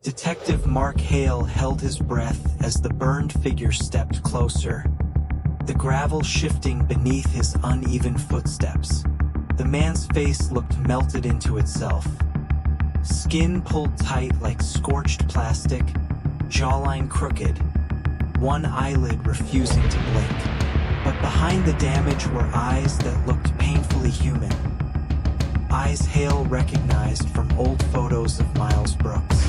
Detective Mark Hale held his breath as the burned figure stepped closer, the gravel shifting beneath his uneven footsteps. The man's face looked melted into itself. Skin pulled tight like scorched plastic, jawline crooked, one eyelid refusing to blink. But behind the damage were eyes that looked painfully human. Eyes Hale recognized from old photos of Miles Brooks.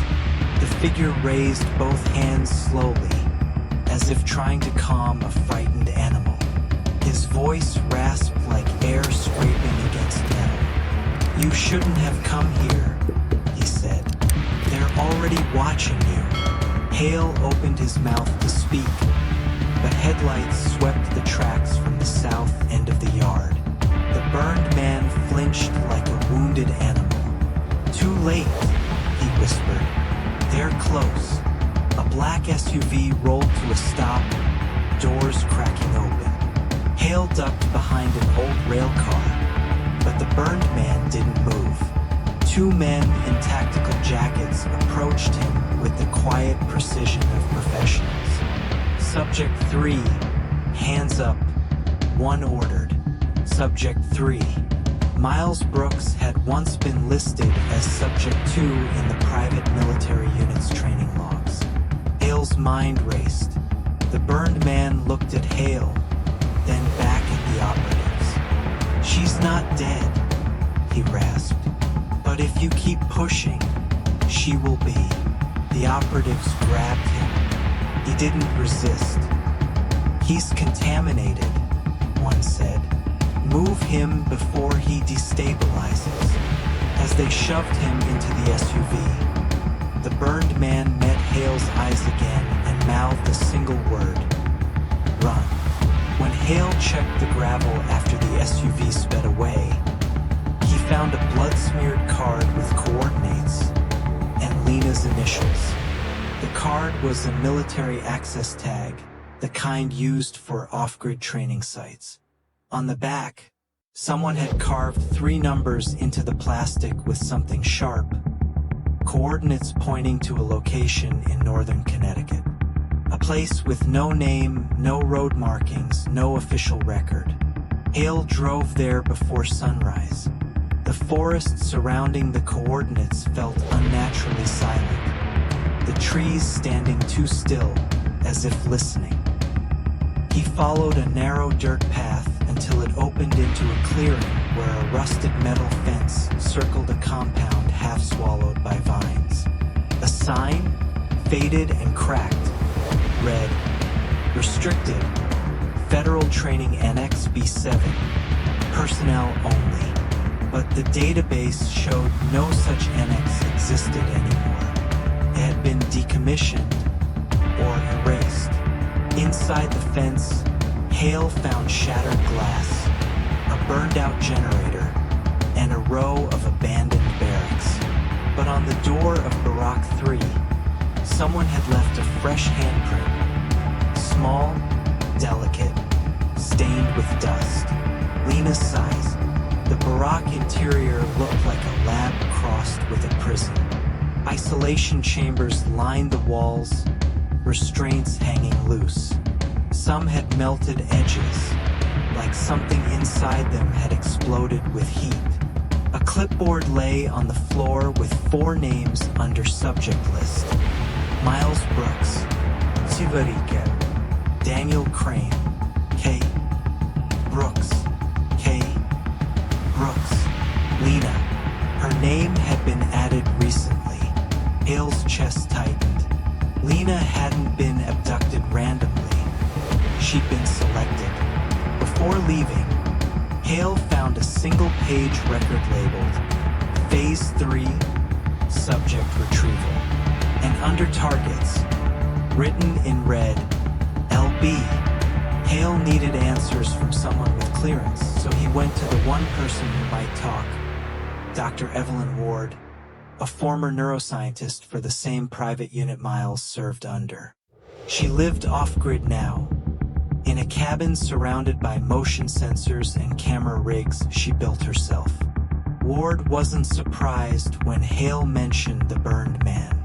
The figure raised both hands slowly, as if trying to calm a frightened animal. His voice rasped like air scraping against metal. "You shouldn't have come here," he said. "They're already watching you." Hale opened his mouth to speak, but headlights swept the tracks from the south end of the yard. The burned man flinched like a wounded animal. "Too late," he whispered. "They're close." A black SUV rolled to a stop, doors cracking open. Hale ducked behind an old rail car, but the burned man didn't move. Two men in tactical jackets approached him with the quiet precision of professionals. "Subject 3, hands up," one ordered. Subject 3. Miles Brooks had once been listed as Subject 2 in the private military unit's training logs. Hale's mind raced. The burned man looked at Hale, then back at the operatives. "She's not dead," he rasped. "But if you keep pushing, she will be." The operatives grabbed him. He didn't resist. "He's contaminated," one said. "Move him before he destabilizes." As they shoved him into the SUV, the burned man met Hale's eyes again and mouthed a single word: "Run." When Hale checked the gravel after the SUV sped away, he found a blood-smeared card with coordinates and Lena's initials. The card was a military access tag, the kind used for off-grid training sites. On the back, someone had carved 3 numbers into the plastic with something sharp, coordinates pointing to a location in northern Connecticut. A place with no name, no road markings, no official record. Hale drove there before sunrise. The forest surrounding the coordinates felt unnaturally silent, the trees standing too still, as if listening. He followed a narrow dirt path until it opened into a clearing where a rusted metal fence circled a compound half swallowed by vines. A sign, faded and cracked, read, "Restricted, Federal Training Annex B7, personnel only." But the database showed no such annex existed anymore. It had been decommissioned or erased. Inside the fence, Hale found shattered glass, a burned-out generator, and a row of abandoned barracks. But on the door of Barack 3, someone had left a fresh handprint, small, delicate, stained with dust. Lena's size. The Barack interior looked like a lab crossed with a prison. Isolation chambers lined the walls, restraints hanging loose. Some had melted edges, like something inside them had exploded with heat. A clipboard lay on the floor with 4 names under subject list: Miles Brooks, Sivarika, Daniel Crane, K. Brooks, K. Brooks, Lena. Her name had been added recently. Hale's chest tightened. Lena hadn't been abducted randomly. She'd been selected. Before leaving, Hale found a single-page record labeled Phase 3, Subject Retrieval. And under targets, written in red, LB. Hale needed answers from someone with clearance, so he went to the one person who might talk, Dr. Evelyn Ward, a former neuroscientist for the same private unit Miles served under. She lived off-grid now, in a cabin surrounded by motion sensors and camera rigs she built herself. Ward wasn't surprised when Hale mentioned the burned man.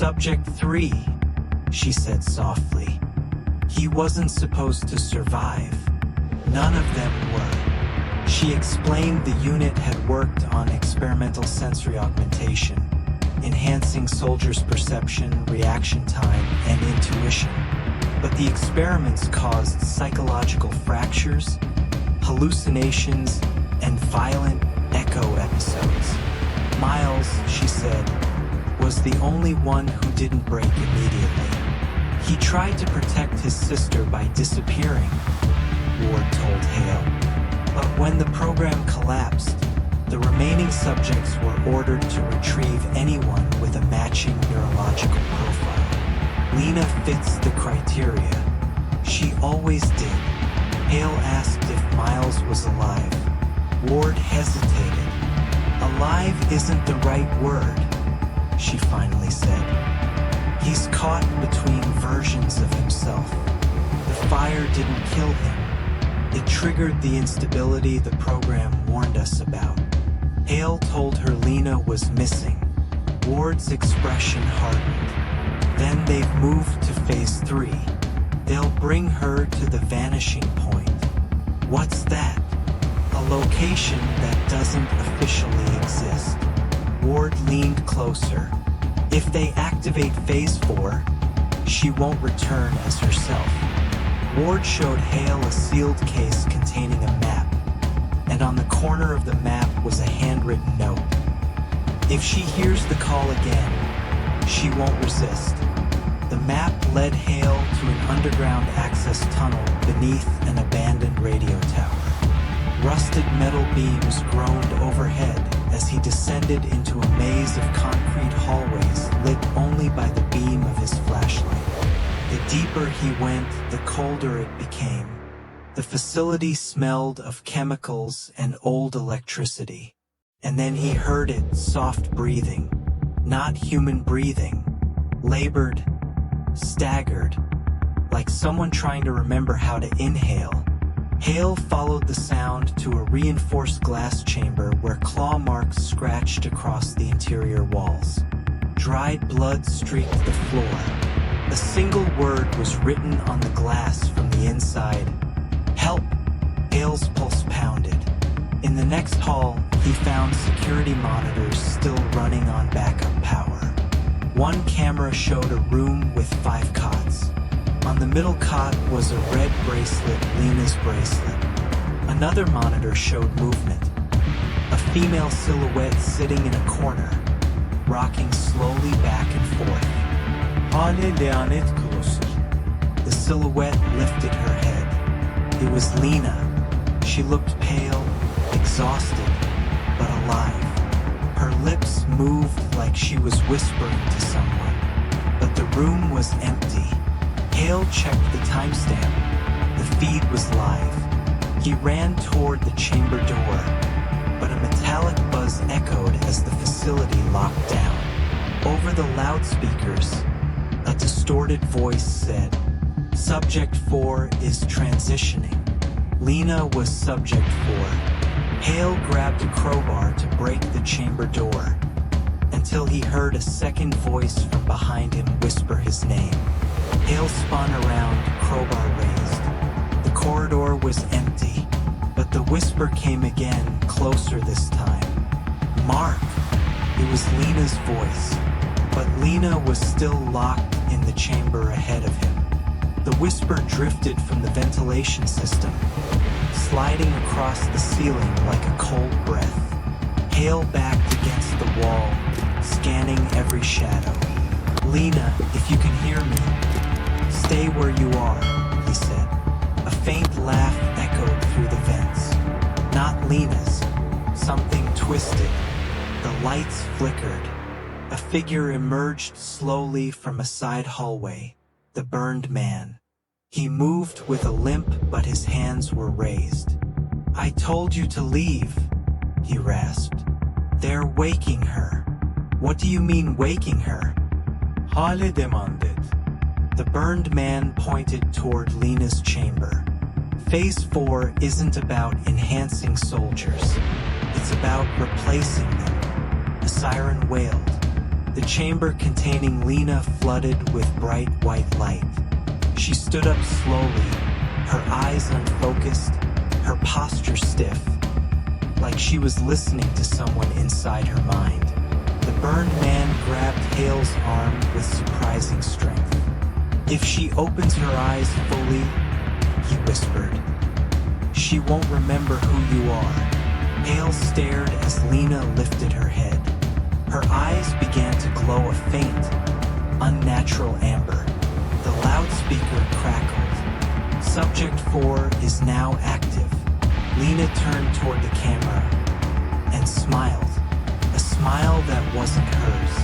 Subject 3, she said softly. He wasn't supposed to survive. None of them were. She explained the unit had worked on experimental sensory augmentation, enhancing soldiers' perception, reaction time, and intuition. But the experiments caused psychological fractures, hallucinations, and violent echo episodes. Miles, she said, was the only one who didn't break immediately. He tried to protect his sister by disappearing, Ward told Hale. But when the program collapsed, the remaining subjects were ordered to retrieve anyone with a matching neurological profile. Lena fits the criteria. She always did. Hale asked if Miles was alive. Ward hesitated. Alive isn't the right word, she finally said. He's caught between versions of himself. The fire didn't kill him. It triggered the instability the program warned us about. Hale told her Lena was missing. Ward's expression hardened. Then they've moved to phase 3. They'll bring her to the vanishing point. What's that? A location that doesn't officially exist. Ward leaned closer. If they activate phase 4, she won't return as herself. Ward showed Hale a sealed case containing a map, and on the corner of the map was a handwritten note. If she hears the call again, she won't resist. The map led Hale to an underground access tunnel beneath an abandoned radio tower. Rusted metal beams groaned overhead as he descended into a maze of concrete hallways lit only by the beam of his flashlight. The deeper he went, the colder it became. The facility smelled of chemicals and old electricity. And then he heard it, soft breathing. Not human breathing. Labored, staggered, like someone trying to remember how to inhale. Hale followed the sound to a reinforced glass chamber where claw marks scratched across the interior walls. Dried blood streaked the floor. A single word was written on the glass from the inside. Help! Hale's pulse pounded. In the next hall, he found security monitors still running on backup power. One camera showed a room with 5 cots. On the middle cot was a red bracelet, Lena's bracelet. Another monitor showed movement. A female silhouette sitting in a corner, rocking slowly back and forth. The silhouette lifted her head. It was Lena. She looked pale, exhausted, but alive. Her lips moved like she was whispering to someone, but the room was empty. Hale checked the timestamp. The feed was live. He ran toward the chamber door, but a metallic buzz echoed as the facility locked down. Over the loudspeakers, a distorted voice said, "Subject 4 is transitioning." Lena was Subject 4. Hale grabbed a crowbar to break the chamber door, until he heard a second voice from behind him whisper his name. Hale spun around, crowbar raised. The corridor was empty, but the whisper came again, closer this time. "Mark!" It was Lena's voice, but Lena was still locked in the chamber ahead of him. The whisper drifted from the ventilation system, sliding across the ceiling like a cold breath. Hale backed against the wall, scanning every shadow. "Lena, if you can hear me, stay where you are," he said. A faint laugh echoed through the vents. Not Lena's. Something twisted. The lights flickered. A figure emerged slowly from a side hallway. The burned man. He moved with a limp, but his hands were raised. "I told you to leave," he rasped. "They're waking her." "What do you mean waking her?" Hale demanded. The burned man pointed toward Lena's chamber. Phase 4 isn't about enhancing soldiers. It's about replacing them. The siren wailed. The chamber containing Lena flooded with bright white light. She stood up slowly, her eyes unfocused, her posture stiff, like she was listening to someone inside her mind. The burned man grabbed Hale's arm with surprising strength. "If she opens her eyes fully," he whispered, "she won't remember who you are." Hale stared as Lena lifted her head. Her eyes began to glow a faint, unnatural amber. The loudspeaker crackled. "Subject 4 is now active." Lena turned toward the camera and smiled, a smile that wasn't hers.